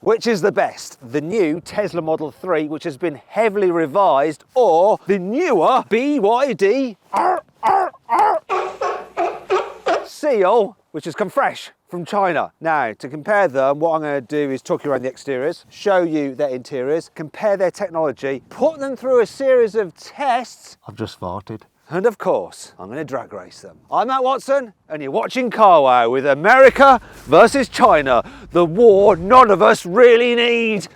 Which is the best? The new Tesla Model 3, which has been heavily revised, or the newer BYD Seal, which has come fresh from China. Now, to compare them, what I'm going to do is talk you around the exteriors, show you their interiors, compare their technology, put them through a series of tests. I've just farted. And of course, I'm going to drag race them. I'm Matt Watson, and you're watching Carwow with America versus China, the war none of us really need.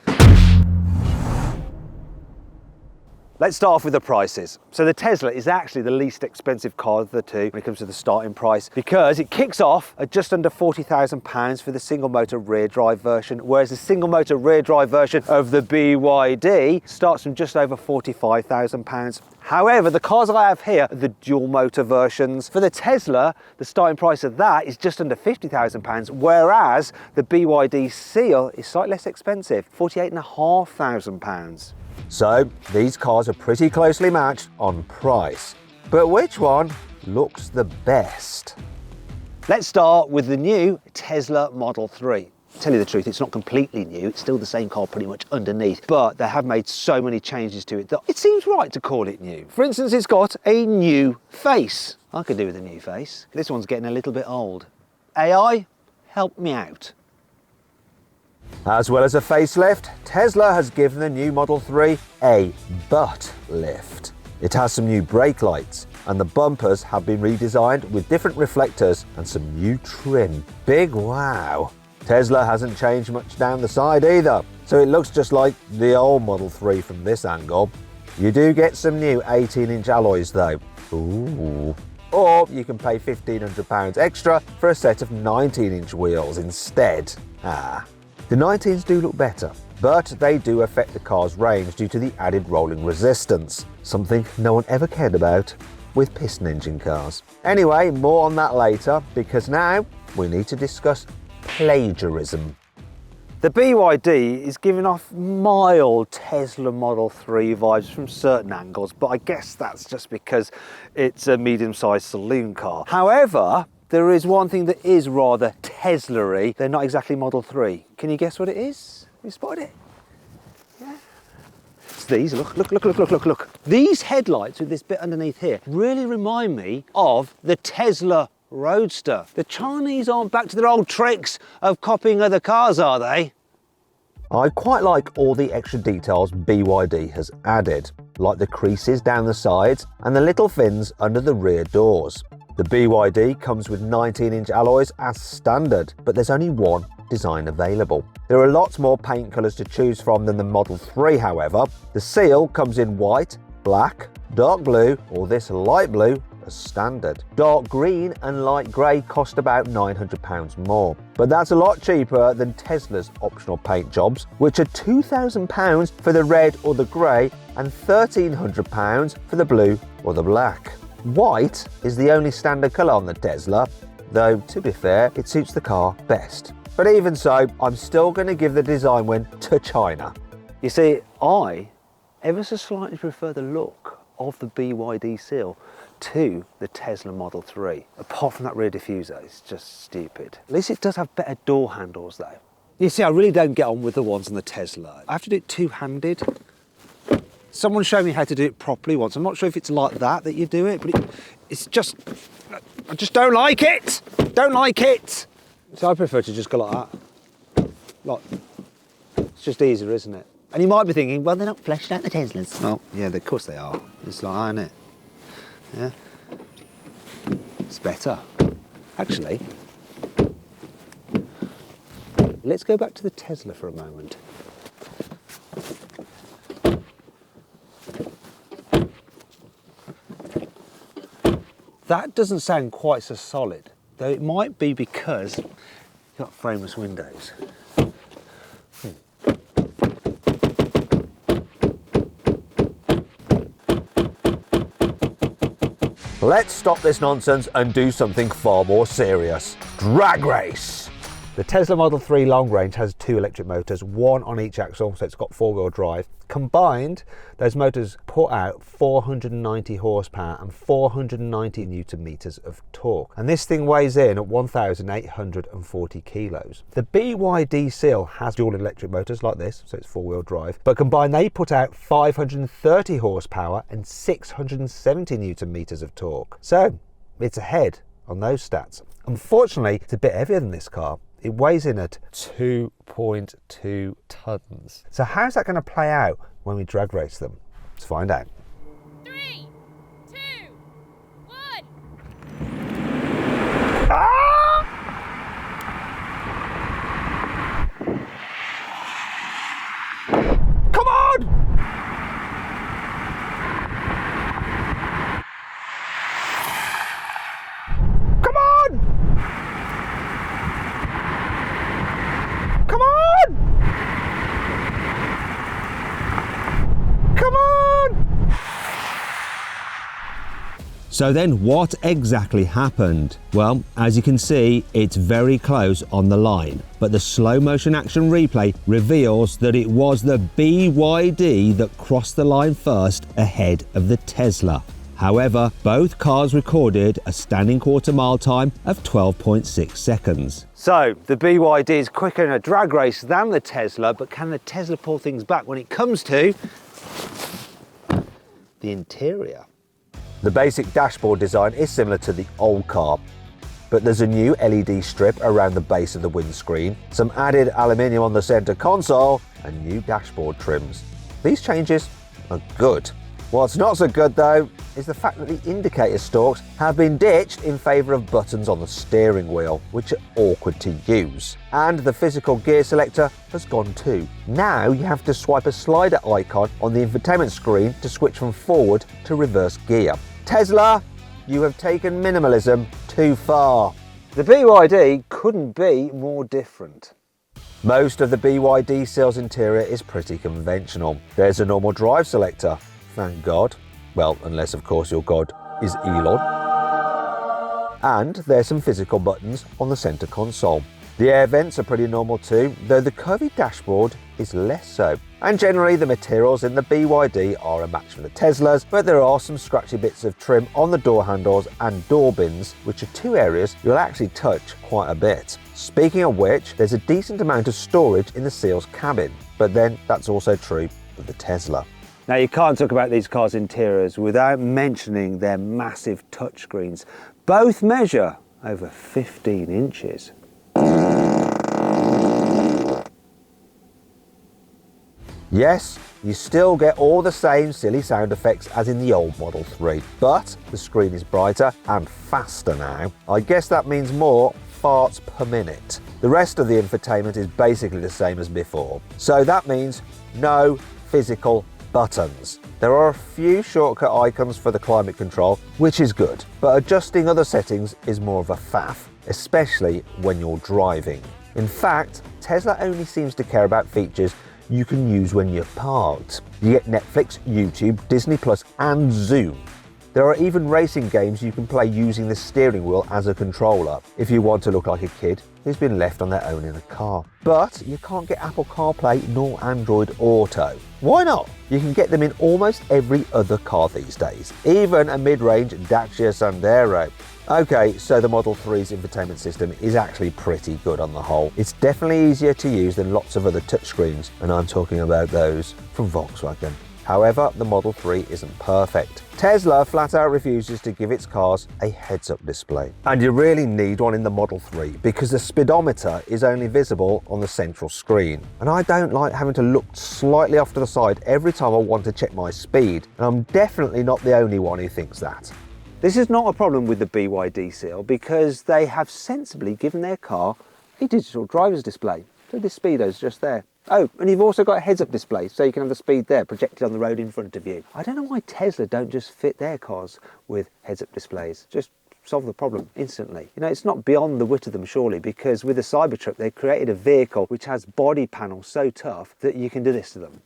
Let's start off with the prices. So the Tesla is actually the least expensive car of the two when it comes to the starting price, because it kicks off at just under £40,000 for the single motor rear drive version, whereas the single motor rear drive version of the BYD starts from just over £45,000. However, the cars I have here are the dual motor versions. For the Tesla, the starting price of that is just under £50,000, whereas the BYD Seal is slightly less expensive, £48,500. So these cars are pretty closely matched on price. But which one looks the best? Let's start with the new Tesla Model 3. Tell you the truth, it's not completely new, it's still the same car pretty much underneath, but they have made so many changes to it that it seems right to call it new. For instance, it's got a new face. I could do with a new face. This one's getting a little bit old. AI, help me out. As well as a facelift, Tesla has given the new Model 3 a butt lift. It has some new brake lights, and the bumpers have been redesigned with different reflectors and some new trim. Big wow! Tesla hasn't changed much down the side either, so it looks just like the old Model 3 from this angle. You do get some new 18-inch alloys though. Ooh. Or you can pay £1,500 extra for a set of 19-inch wheels instead. The 19s do look better, but they do affect the car's range due to the added rolling resistance, something no one ever cared about with piston engine cars. Anyway, more on that later, because now we need to discuss plagiarism. The BYD is giving off mild Tesla Model 3 vibes from certain angles, but I guess that's just because it's a medium-sized saloon car. However, there is one thing that is rather Tesla-y. They're not exactly Model 3. Can you guess what it is? You spotted it? Yeah. It's these. Look. These headlights with this bit underneath here really remind me of the Tesla Roadster. The Chinese aren't back to their old tricks of copying other cars, are they? I quite like all the extra details BYD has added, like the creases down the sides and the little fins under the rear doors. The BYD comes with 19-inch alloys as standard, but there's only one design available. There are lots more paint colours to choose from than the Model 3, however. The Seal comes in white, black, dark blue, or this light blue as standard. Dark green and light grey cost about £900 more, but that's a lot cheaper than Tesla's optional paint jobs, which are £2,000 for the red or the grey and £1,300 for the blue or the black. White is the only standard colour on the Tesla, though to be fair, it suits the car best. But even so, I'm still going to give the design win to China. You see, I ever so slightly prefer the look of the BYD Seal to the Tesla Model 3. Apart from that rear diffuser, it's just stupid. At least it does have better door handles though. You see, I really don't get on with the ones on the Tesla. I have to do it two-handed. Someone showed me how to do it properly once. I'm not sure if it's like that you do it, but it's just, I just don't like it. Don't like it. So I prefer to just go like that. Like, it's just easier, isn't it? And you might be thinking, well, they're not fleshed out the Teslas. Oh, yeah, of course they are. It's like that, isn't it? Yeah. It's better. Actually, let's go back to the Tesla for a moment. That doesn't sound quite so solid, though it might be because you've got frameless windows. Let's stop this nonsense and do something far more serious. Drag race! The Tesla Model 3 long range has 2 electric motors, one on each axle, so it's got 4-wheel drive. Combined, those motors put out 490 horsepower and 490 newton meters of torque. And this thing weighs in at 1,840 kilos. The BYD Seal has dual electric motors like this, so it's 4-wheel drive, but combined they put out 530 horsepower and 670 newton meters of torque. So it's ahead on those stats. Unfortunately, it's a bit heavier than this car. It weighs in at 2.2 tons. So how's that going to play out when we drag race them? Let's find out. 3, 2, 1. Ah! Come on! Come on! Come on! Come on! So then what exactly happened? Well, as you can see, it's very close on the line, but the slow motion action replay reveals that it was the BYD that crossed the line first ahead of the Tesla. However, both cars recorded a standing quarter mile time of 12.6 seconds. So the BYD is quicker in a drag race than the Tesla, but can the Tesla pull things back when it comes to the interior? The basic dashboard design is similar to the old car, but there's a new LED strip around the base of the windscreen, some added aluminium on the centre console, and new dashboard trims. These changes are good. What's not so good though is the fact that the indicator stalks have been ditched in favour of buttons on the steering wheel, which are awkward to use. And the physical gear selector has gone too. Now you have to swipe a slider icon on the infotainment screen to switch from forward to reverse gear. Tesla, you have taken minimalism too far. The BYD couldn't be more different. Most of the BYD Seal's interior is pretty conventional. There's a normal drive selector. Thank God. Well, unless of course your God is Elon. And there's some physical buttons on the centre console. The air vents are pretty normal too, though the curvy dashboard is less so. And generally the materials in the BYD are a match for the Teslas, but there are some scratchy bits of trim on the door handles and door bins, which are two areas you'll actually touch quite a bit. Speaking of which, there's a decent amount of storage in the Seal's cabin, but then that's also true of the Tesla. Now you can't talk about these cars' interiors without mentioning their massive touchscreens. Both measure over 15 inches. Yes, you still get all the same silly sound effects as in the old Model 3, but the screen is brighter and faster now. I guess that means more farts per minute. The rest of the infotainment is basically the same as before, so that means no physical buttons. There are a few shortcut icons for the climate control, which is good, but adjusting other settings is more of a faff, especially when you're driving. In fact, Tesla only seems to care about features you can use when you're parked. You get Netflix, YouTube, Disney Plus and Zoom. There are even racing games you can play using the steering wheel as a controller if you want to look like a kid who's been left on their own in a car. But you can't get Apple CarPlay nor Android Auto. Why not? You can get them in almost every other car these days, even a mid-range Dacia Sandero. Okay, so the Model 3's infotainment system is actually pretty good on the whole. It's definitely easier to use than lots of other touchscreens, and I'm talking about those from Volkswagen. However, the Model 3 isn't perfect. Tesla flat out refuses to give its cars a heads-up display. And you really need one in the Model 3 because the speedometer is only visible on the central screen. And I don't like having to look slightly off to the side every time I want to check my speed. And I'm definitely not the only one who thinks that. This is not a problem with the BYD Seal because they have sensibly given their car a digital driver's display. So this speedo's just there. Oh, and you've also got a heads-up display, so you can have the speed there projected on the road in front of you. I don't know why Tesla don't just fit their cars with heads-up displays. Just solve the problem instantly. You know, it's not beyond the wit of them, surely, because with the Cybertruck, they created a vehicle which has body panels so tough that you can do this to them.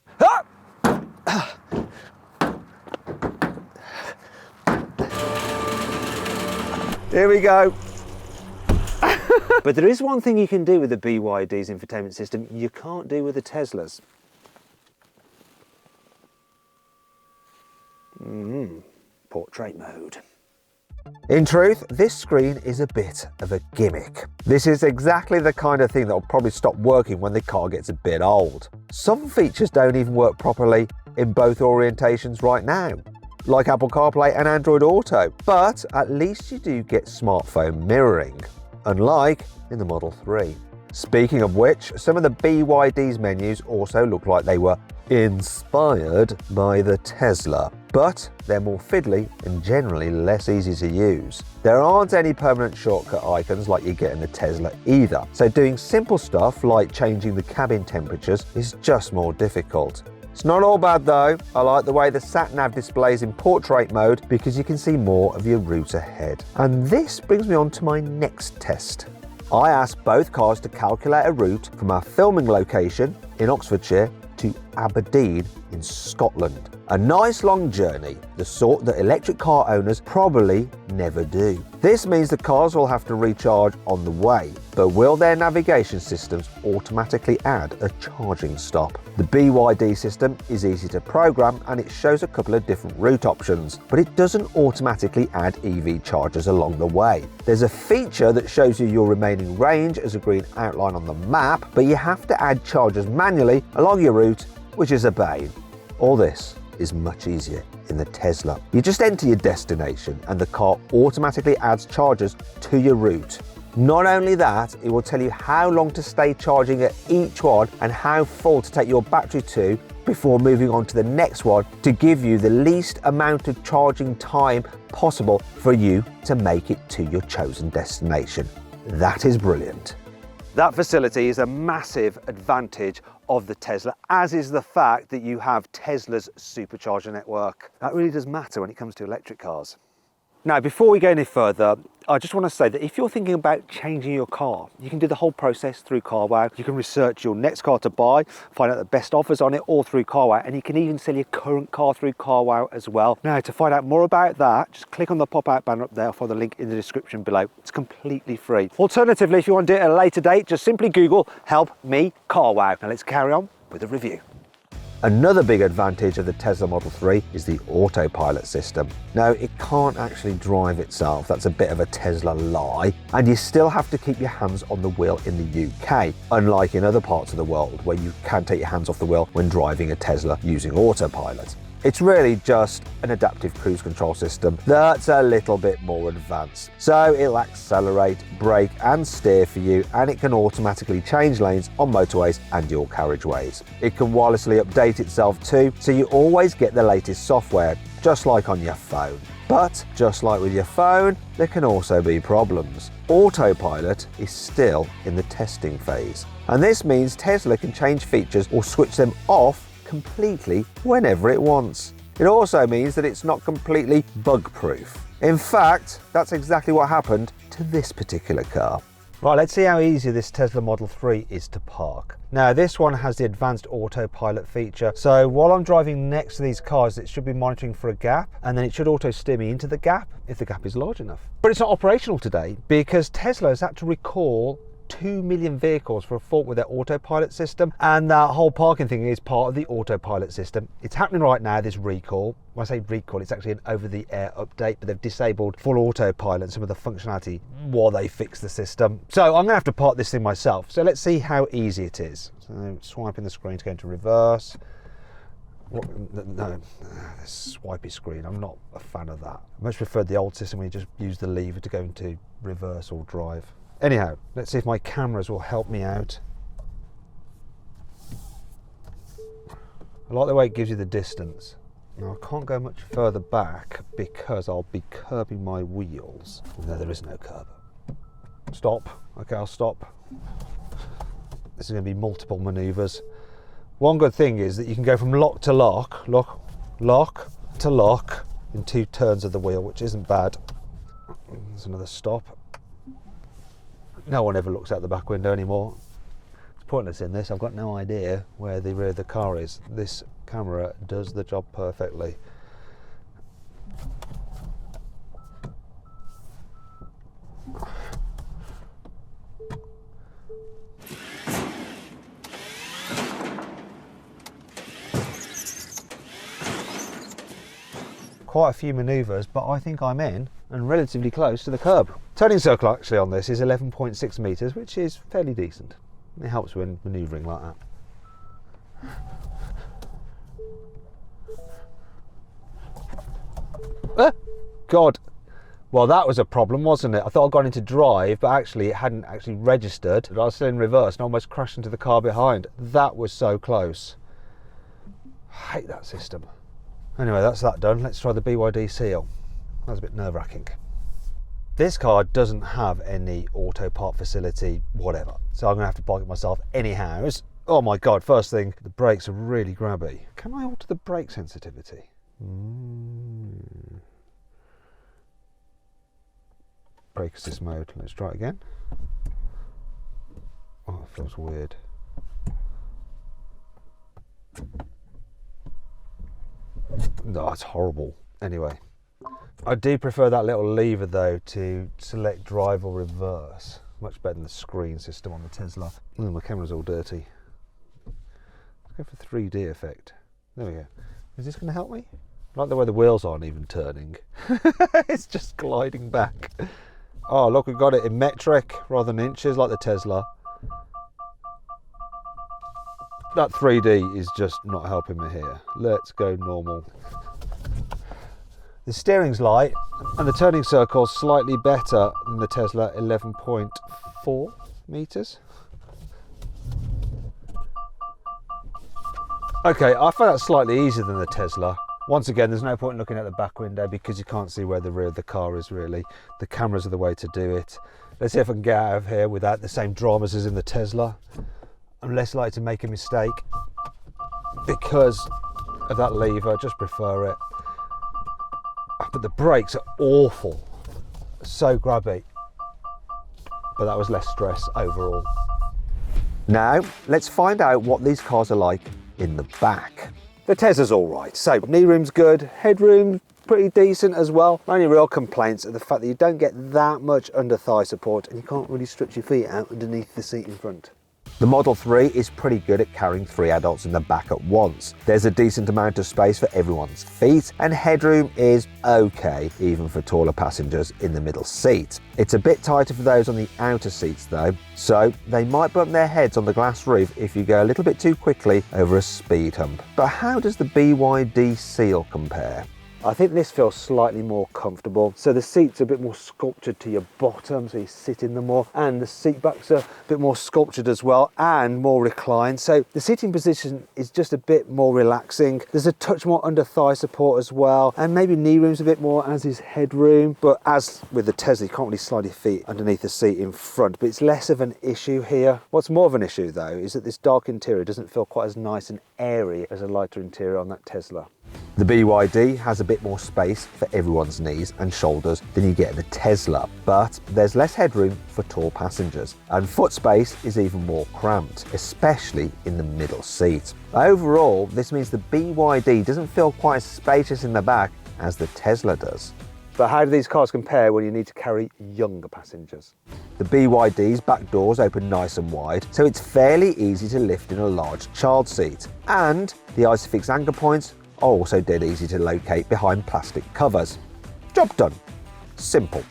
Here we go. But there is one thing you can do with the BYD's infotainment system you can't do with the Teslas. Portrait mode. In truth, this screen is a bit of a gimmick. This is exactly the kind of thing that will probably stop working when the car gets a bit old. Some features don't even work properly in both orientations right now, like Apple CarPlay and Android Auto, but at least you do get smartphone mirroring, unlike in the Model 3. Speaking of which, some of the BYD's menus also look like they were inspired by the Tesla, but they're more fiddly and generally less easy to use. There aren't any permanent shortcut icons like you get in the Tesla either, so doing simple stuff like changing the cabin temperatures is just more difficult. It's not all bad though. I like the way the sat-nav displays in portrait mode because you can see more of your route ahead. And this brings me on to my next test. I asked both cars to calculate a route from our filming location in Oxfordshire to Aberdeen in Scotland. A nice long journey, the sort that electric car owners probably never do. This means the cars will have to recharge on the way, but will their navigation systems automatically add a charging stop? The BYD system is easy to program and it shows a couple of different route options, but it doesn't automatically add EV chargers along the way. There's a feature that shows you your remaining range as a green outline on the map, but you have to add chargers manually along your route, which is a pain. All this is much easier in the Tesla. You just enter your destination and the car automatically adds chargers to your route. Not only that, it will tell you how long to stay charging at each one and how full to take your battery to before moving on to the next one to give you the least amount of charging time possible for you to make it to your chosen destination. That is brilliant. That facility is a massive advantage of the Tesla, as is the fact that you have Tesla's supercharger network. That really does matter when it comes to electric cars. Now, before we go any further, I just want to say that if you're thinking about changing your car, you can do the whole process through Carwow. You can research your next car to buy, find out the best offers on it all through Carwow, and you can even sell your current car through Carwow as well. Now, to find out more about that, just click on the pop-out banner up there or follow the link in the description below. It's completely free. Alternatively, if you want to do it at a later date, just simply Google "Help Me Carwow." Now let's carry on with the review. Another big advantage of the Tesla Model 3 is the Autopilot system. Now, it can't actually drive itself, that's a bit of a Tesla lie, and you still have to keep your hands on the wheel in the UK, unlike in other parts of the world where you can take your hands off the wheel when driving a Tesla using Autopilot. It's really just an adaptive cruise control system that's a little bit more advanced. So it'll accelerate, brake and steer for you, and it can automatically change lanes on motorways and dual carriageways. It can wirelessly update itself too, so you always get the latest software, just like on your phone. But just like with your phone, there can also be problems. Autopilot is still in the testing phase, and this means Tesla can change features or switch them off completely whenever it wants. It also means that it's not completely bug-proof. In fact, that's exactly what happened to this particular car. Right, let's see how easy this Tesla Model 3 is to park. Now, this one has the advanced autopilot feature, so while I'm driving next to these cars, it should be monitoring for a gap, and then it should auto steer me into the gap if the gap is large enough. But it's not operational today because Tesla has had to recall 2 million vehicles for a fault with their autopilot system, and that whole parking thing is part of the autopilot system. It's happening right now, this recall. When I say recall, it's actually an over-the-air update, but they've disabled full autopilot and some of the functionality while they fix the system. So I'm gonna have to park this thing myself. So let's see how easy it is. So swiping the screen to go into reverse. No, this swipey screen, I'm not a fan of that. I much preferred the old system where you just use the lever to go into reverse or drive. Anyhow, let's see if my cameras will help me out. I like the way it gives you the distance. Now, I can't go much further back because I'll be curbing my wheels. No, there is no curb. Stop. Okay, I'll stop. This is going to be multiple maneuvers. One good thing is that you can go from lock to lock, lock to lock in 2 turns of the wheel, which isn't bad. There's another stop. No one ever looks out the back window anymore. It's pointless in this. I've got no idea where the rear of the car is. This camera does the job perfectly. quite a few manoeuvres, but I think I'm in and relatively close to the curb. Turning circle actually on this is 11.6 metres, which is fairly decent. It helps when manoeuvring like that. God. Well, that was a problem, wasn't it? I thought I'd gone into drive, but actually it hadn't actually registered. I was still in reverse and almost crashed into the car behind. That was so close. I hate that system. Anyway, that's that done. Let's try the BYD Seal. That was a bit nerve-wracking. This car doesn't have any auto part facility, whatever. So I'm gonna have to park it myself anyhow. Oh my God, first thing, the brakes are really grabby. Can I alter the brake sensitivity? Brake assist mode. Let's try it again. Oh, it feels weird. No, it's horrible. Anyway, I do prefer that little lever though to select drive or reverse. Much better than the screen system on the Tesla. Oh, my camera's all dirty. Let's go for 3D effect. There we go. Is this going to help me? I like the way the wheels aren't even turning. It's just gliding back. Oh, look, we've got it in metric rather than inches like the Tesla. That 3D is just not helping me here. Let's go normal. The steering's light and the turning circle's slightly better than the Tesla, 11.4 metres. Okay, I found that slightly easier than the Tesla. Once again, there's no point in looking at the back window because you can't see where the rear of the car is really. The cameras are the way to do it. Let's see if I can get out of here without the same dramas as in the Tesla. I'm less likely to make a mistake because of that lever. I just prefer it. But the brakes are awful. So grabby. But that was less stress overall. Now, let's find out what these cars are like in the back. The Tesla's all right. So knee room's good, headroom pretty decent as well. My only real complaints are the fact that you don't get that much under thigh support and you can't really stretch your feet out underneath the seat in front. The Model 3 is pretty good at carrying 3 adults in the back at once. There's a decent amount of space for everyone's feet, and headroom is okay, even for taller passengers in the middle seat. It's a bit tighter for those on the outer seats though, so they might bump their heads on the glass roof if you go a little bit too quickly over a speed hump. But how does the BYD Seal compare? I think this feels slightly more comfortable. So the seats are a bit more sculptured to your bottom, so you sit in them more, and the seat backs are a bit more sculptured as well and more reclined. So the seating position is just a bit more relaxing. There's a touch more under thigh support as well, and maybe knee room's a bit more, as is headroom. But as with the Tesla, you can't really slide your feet underneath the seat in front, but it's less of an issue here. What's more of an issue though is that this dark interior doesn't feel quite as nice and airy as a lighter interior on that Tesla. The BYD has a bit more space for everyone's knees and shoulders than you get in the Tesla, but there's less headroom for tall passengers, and foot space is even more cramped, especially in the middle seat. Overall, this means the BYD doesn't feel quite as spacious in the back as the Tesla does. But how do these cars compare when you need to carry younger passengers? The BYD's back doors open nice and wide, so it's fairly easy to lift in a large child seat, and the Isofix anchor points are also dead easy to locate behind plastic covers. Job done. Simple.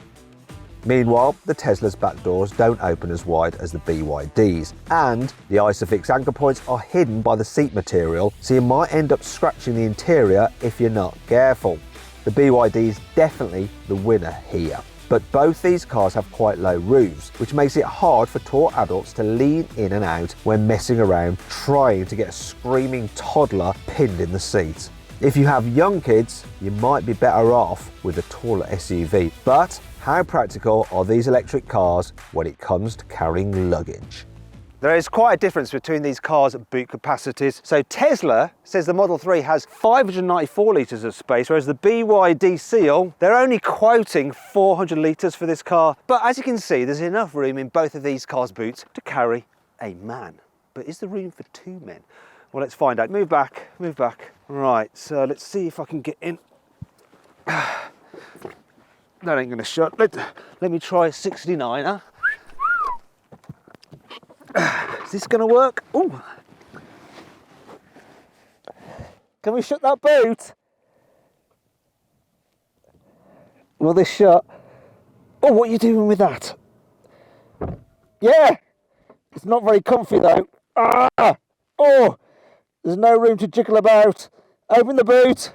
Meanwhile, the Tesla's back doors don't open as wide as the BYD's, and the Isofix anchor points are hidden by the seat material, so you might end up scratching the interior if you're not careful. The BYD is definitely the winner here. But both these cars have quite low roofs, which makes it hard for tall adults to lean in and out when messing around trying to get a screaming toddler pinned in the seat. If you have young kids, you might be better off with a taller SUV. But how practical are these electric cars when it comes to carrying luggage? There is quite a difference between these cars' boot capacities. So Tesla says the Model 3 has 594 litres of space, whereas the BYD Seal, they're only quoting 400 litres for this car. But as you can see, there's enough room in both of these cars' boots to carry a man. But is there room for 2 men? Well, let's find out. Move back, move back. Right, so let's see if I can get in. That ain't gonna shut. Let me try a 69er. Is this gonna work? Ooh. Can we shut that boot? Will this shut? Oh, what are you doing with that? Yeah! It's not very comfy though. Ah! Oh! There's no room to jiggle about. Open the boot.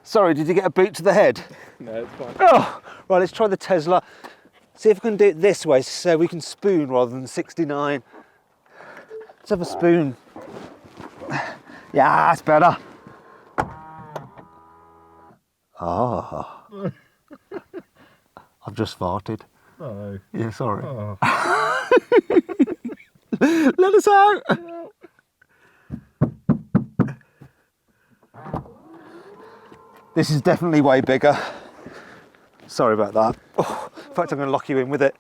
Sorry, did you get a boot to the head? No, it's fine. Oh! Right, let's try the Tesla. See if we can do it this way so we can spoon rather than 69. Let's have a spoon. Yeah, that's better. Ah. I've just farted. Oh. Yeah, sorry. Oh. Let us out. This is definitely way bigger. Sorry about that. Oh, in fact, I'm going to lock you in with it.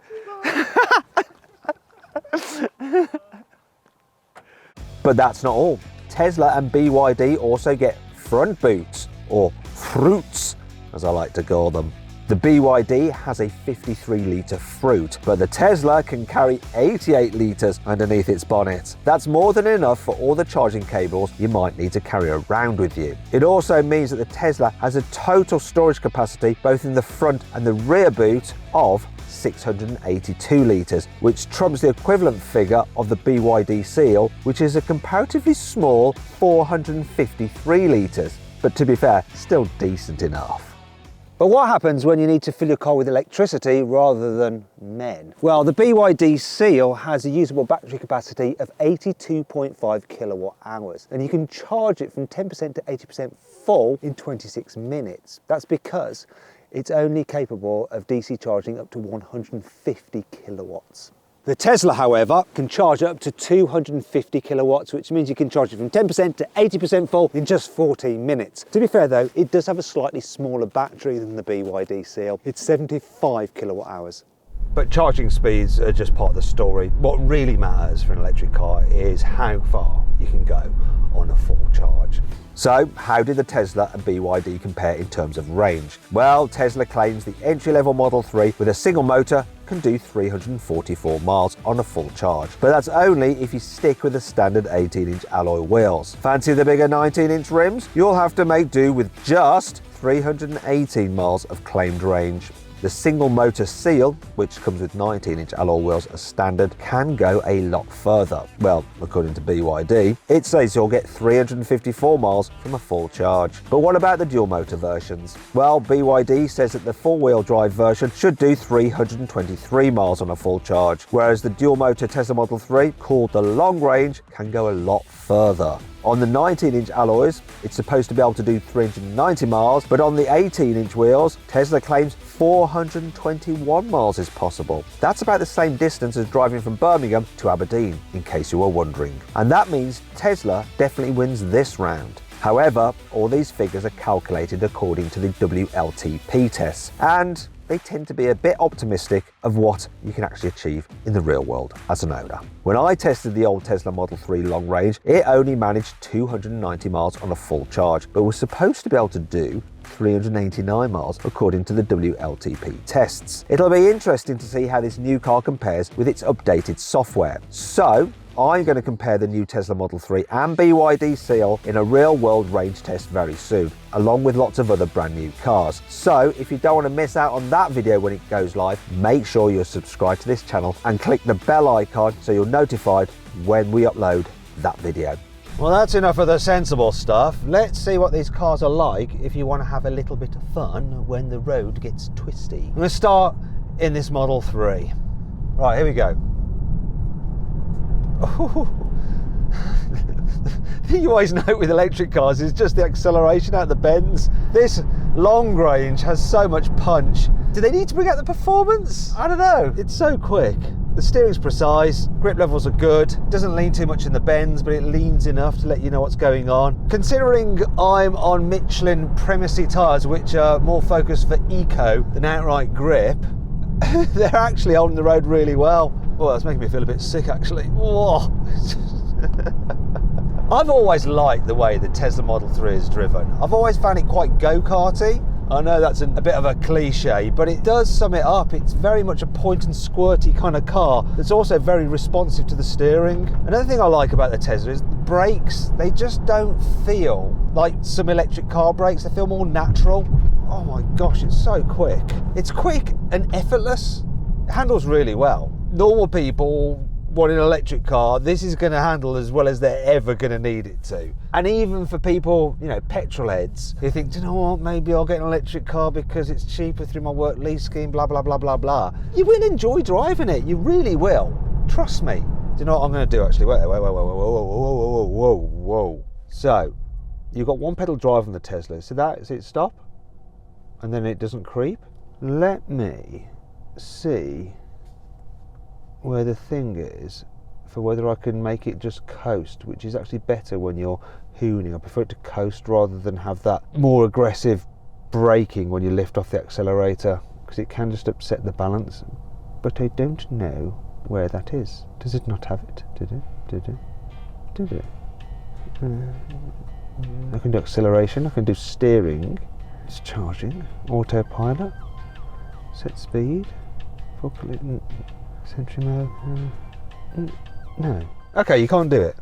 But that's not all. Tesla and BYD also get front boots, or fruits, as I like to call them. The BYD has a 53 litre fruit, but the Tesla can carry 88 litres underneath its bonnet. That's more than enough for all the charging cables you might need to carry around with you. It also means that the Tesla has a total storage capacity, both in the front and the rear boot, of 682 litres, which trumps the equivalent figure of the BYD Seal, which is a comparatively small 453 litres. But to be fair, still decent enough. But what happens when you need to fill your car with electricity rather than men? Well, the BYD Seal has a usable battery capacity of 82.5 kilowatt hours, and you can charge it from 10% to 80% full in 26 minutes. That's because it's only capable of DC charging up to 150 kilowatts. The Tesla, however, can charge up to 250 kilowatts, which means you can charge it from 10% to 80% full in just 14 minutes. To be fair though, it does have a slightly smaller battery than the BYD Seal. It's 75 kilowatt hours. But charging speeds are just part of the story. What really matters for an electric car is how far you can go on a full charge. So, how did the Tesla and BYD compare in terms of range? Well, Tesla claims the entry-level Model 3 with a single motor can do 344 miles on a full charge. But that's only if you stick with the standard 18-inch alloy wheels. Fancy the bigger 19-inch rims? You'll have to make do with just 318 miles of claimed range. The single motor Seal, which comes with 19-inch alloy wheels as standard, can go a lot further. Well, according to BYD, it says you'll get 354 miles from a full charge. But what about the dual motor versions? Well, BYD says that the four-wheel drive version should do 323 miles on a full charge, whereas the dual motor Tesla Model 3, called the long range, can go a lot further. On the 19-inch alloys, it's supposed to be able to do 390 miles, but on the 18-inch wheels, Tesla claims 421 miles is possible. That's about the same distance as driving from Birmingham to Aberdeen, in case you were wondering. And that means Tesla definitely wins this round. However, all these figures are calculated according to the WLTP tests, and they tend to be a bit optimistic of what you can actually achieve in the real world as an owner. When I tested the old Tesla Model 3 long range, it only managed 290 miles on a full charge, but was supposed to be able to do 389 miles according to the WLTP tests. It'll be interesting to see how this new car compares with its updated software. So, I'm going to compare the new Tesla Model 3 and BYD Seal in a real-world range test very soon, along with lots of other brand new cars. So if you don't want to miss out on that video when it goes live, make sure you're subscribed to this channel and click the bell icon so you're notified when we upload that video. Well, that's enough of the sensible stuff. Let's see what these cars are like if you want to have a little bit of fun when the road gets twisty. I'm going to start in this Model 3. Right, here we go. You always know with electric cars is just the acceleration out the bends. This long range has so much punch. Do they need to bring out the performance? I don't know. It's so quick. The steering's precise, grip levels are good, doesn't lean too much in the bends, but it leans enough to let you know what's going on. Considering I'm on Michelin Supremacy tyres, which are more focused for eco than outright grip, they're actually holding the road really well. Oh, that's making me feel a bit sick actually. Whoa. I've always liked the way the Tesla Model 3 is driven. I've always found it quite go-karty. I know that's a bit of a cliche, but it does sum it up. It's very much a point and squirty kind of car that's also very responsive to the steering. Another thing I like about the Tesla is the brakes. They just don't feel like some electric car brakes. They feel more natural. Oh my gosh, it's so quick. It's quick and effortless. It handles really well. Normal people want an electric car, this is going to handle as well as they're ever going to need it to. And even for people, you know, petrol heads, who think, do you know what, maybe I'll get an electric car because it's cheaper through my work lease scheme, blah, blah, blah, blah, blah. You will enjoy driving it. You really will. Trust me. Do you know what I'm going to do, actually? Wait, whoa. So, you've got one pedal drive on the Tesla. So that is it, stop? And then it doesn't creep. Let me see where the thing is for whether I can make it just coast, which is actually better when you're hooning. I prefer it to coast rather than have that more aggressive braking when you lift off the accelerator, because it can just upset the balance. But I don't know where that is. Does it not have it? Did it? I can do acceleration, I can do steering. It's charging. Autopilot. Set speed. Century mode. No. Okay, you can't do it.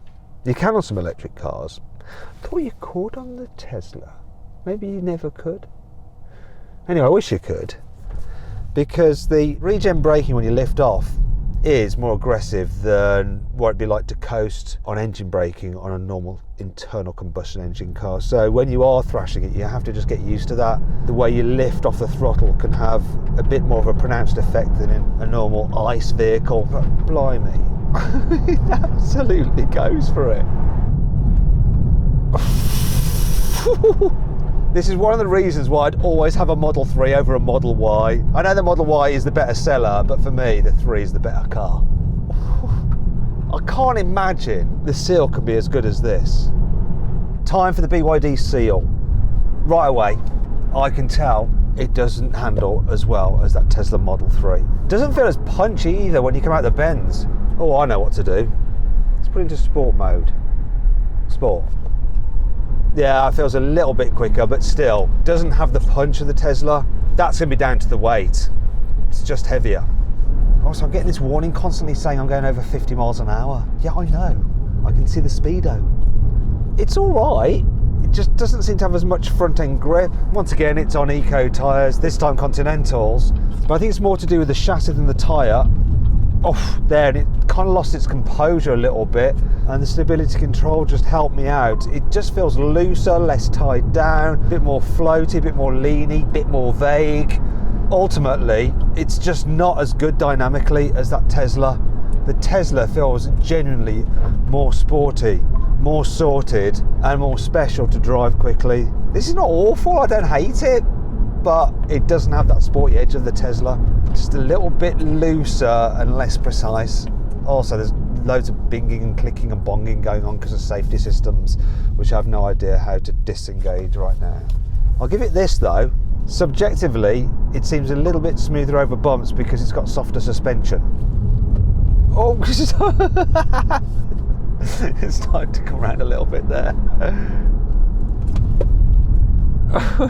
You can on some electric cars. I thought you could on the Tesla. Maybe you never could. Anyway, I wish you could, because the regen braking when you lift off is more aggressive than what it'd be like to coast on engine braking on a normal internal combustion engine car. So when you are thrashing it, you have to just get used to that. The way you lift off the throttle can have a bit more of a pronounced effect than in a normal ICE vehicle. But blimey, it absolutely goes for it. This is one of the reasons why I'd always have a Model 3 over a Model Y. I know the Model Y is the better seller, but for me, the 3 is the better car. I can't imagine the Seal can be as good as this. Time for the BYD Seal. Right away, I can tell it doesn't handle as well as that Tesla Model 3. Doesn't feel as punchy either when you come out the bends. Oh, I know what to do. Let's put it into sport mode. Sport. Yeah, it feels a little bit quicker, but still doesn't have the punch of the Tesla. That's going to be down to the weight. It's just heavier. Also, I'm getting this warning constantly saying I'm going over 50 miles an hour. Yeah, I know. I can see the speedo. It's all right. It just doesn't seem to have as much front-end grip. Once again, it's on eco tyres, this time Continentals. But I think it's more to do with the chassis than the tyre. Oh, there, and it kind of lost its composure a little bit, and the stability control just helped me out. It just feels looser, less tied down, a bit more floaty, a bit more leany, a bit more vague. Ultimately, it's just not as good dynamically as that Tesla. The Tesla feels genuinely more sporty, more sorted, and more special to drive quickly. This is not awful, I don't hate it, but it doesn't have that sporty edge of the Tesla. Just a little bit looser and less precise. Also, there's loads of binging and clicking and bonging going on because of safety systems, which I have no idea how to disengage right now. I'll give it this though. Subjectively, it seems a little bit smoother over bumps because it's got softer suspension. Oh, it's starting to come around a little bit there.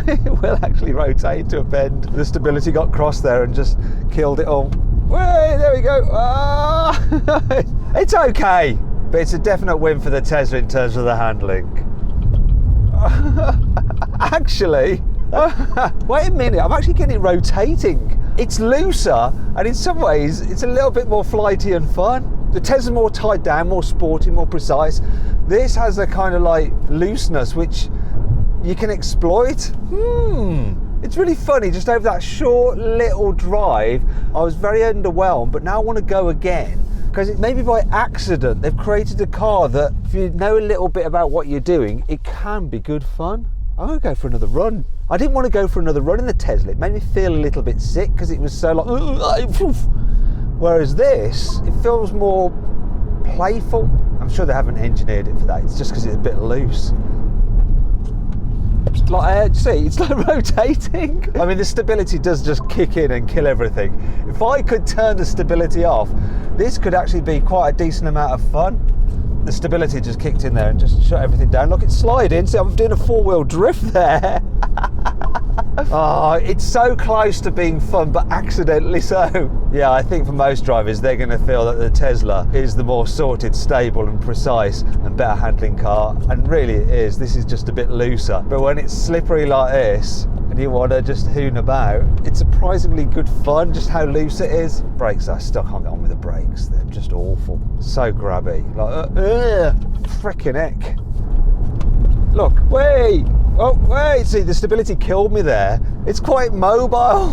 It will actually rotate to a bend. The stability got crossed there and just killed it all. Way, there we go. Ah! It's okay, but it's a definite win for the Tesla in terms of the handling. Actually, wait a minute, I'm actually getting it rotating. It's looser, and in some ways, it's a little bit more flighty and fun. The Tesla's more tied down, more sporty, more precise. This has a kind of like looseness, which you can exploit. It's really funny, just over that short little drive, I was very underwhelmed, but now I want to go again. Because maybe by accident, they've created a car that, if you know a little bit about what you're doing, it can be good fun. I'm going to go for another run. I didn't want to go for another run in the Tesla. It made me feel a little bit sick because it was so like... Whereas this, it feels more playful. I'm sure they haven't engineered it for that. It's just because it's a bit loose. It's like, see, it's like rotating. I mean, the stability does just kick in and kill everything. If I could turn the stability off, this could actually be quite a decent amount of fun. The stability just kicked in there and just shut everything down. Look, it's sliding. See, I'm doing a four-wheel drift there. Oh, it's so close to being fun, but accidentally so. Yeah, I think for most drivers, they're going to feel that the Tesla is the more sorted, stable and precise and better handling car. And really it is. This is just a bit looser. But when it's slippery like this, and you want to just hoon about, it's surprisingly good fun, just how loose it is. Brakes, I still can't get on with the brakes. They're just awful. So grabby. Like, frickin' heck. Look, wait! Oh, wait! See, the stability killed me there. It's quite mobile.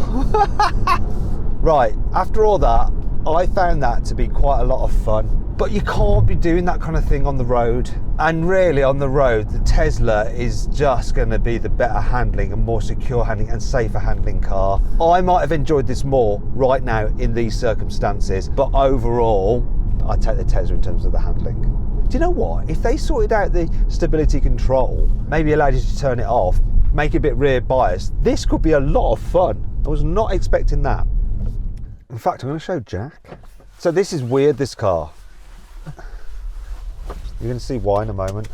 Right, after all that, I found that to be quite a lot of fun. But you can't be doing that kind of thing on the road. And really, on the road, the Tesla is just going to be the better handling and more secure handling and safer handling car. I might have enjoyed this more right now in these circumstances, but overall, I take the Tesla in terms of the handling. Do you know what? If they sorted out the stability control, maybe allowed you to turn it off, make it a bit rear biased, this could be a lot of fun. I was not expecting that. In fact, I'm going to show Jack. So this is weird, this car. You're going to see why in a moment.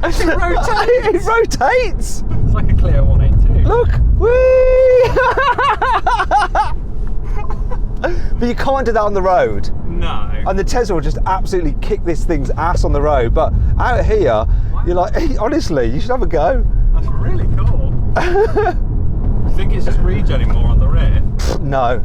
It rotates! It's like a Clio 182. Look! Whee! But you can't do that on the road. No. And the Tesla will just absolutely kick this thing's ass on the road. But out here, you're like, hey, honestly, you should have a go. That's really cool. You think it's just regenning more on the rear? No.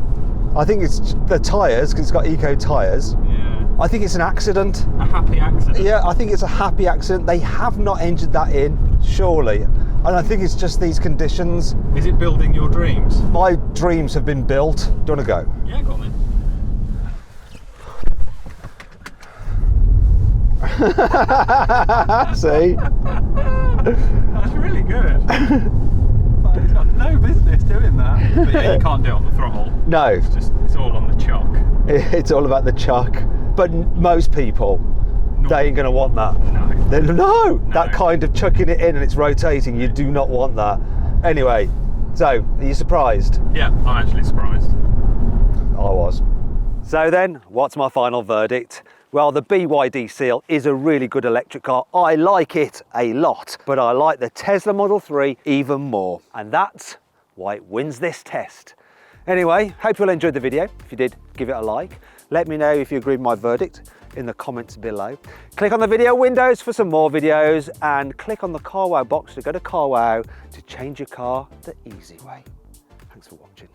I think it's the tyres, because it's got eco tyres. Yeah. I think it's an accident. A happy accident? Yeah, I think it's a happy accident. They have not entered that in, surely. And I think it's just these conditions. Is it building your dreams? My dreams have been built. Do you want to go? Yeah, go on then. See? That's really good. He's got no business doing that. But yeah, you can't do it on the throttle. No. It's all on the chock. It's all about the chuck. But most people, they ain't going to want that. No. No, that kind of chucking it in and it's rotating, you do not want that. Anyway, so, are you surprised? Yeah, I'm actually surprised. I was. So then, what's my final verdict? Well, the BYD Seal is a really good electric car. I like it a lot, but I like the Tesla Model 3 even more. And that's why it wins this test. Anyway, hope you all enjoyed the video. If you did, give it a like. Let me know if you agree with my verdict in the comments below. Click on the video windows for some more videos and click on the carwow box to go to carwow to change your car the easy way. Thanks for watching.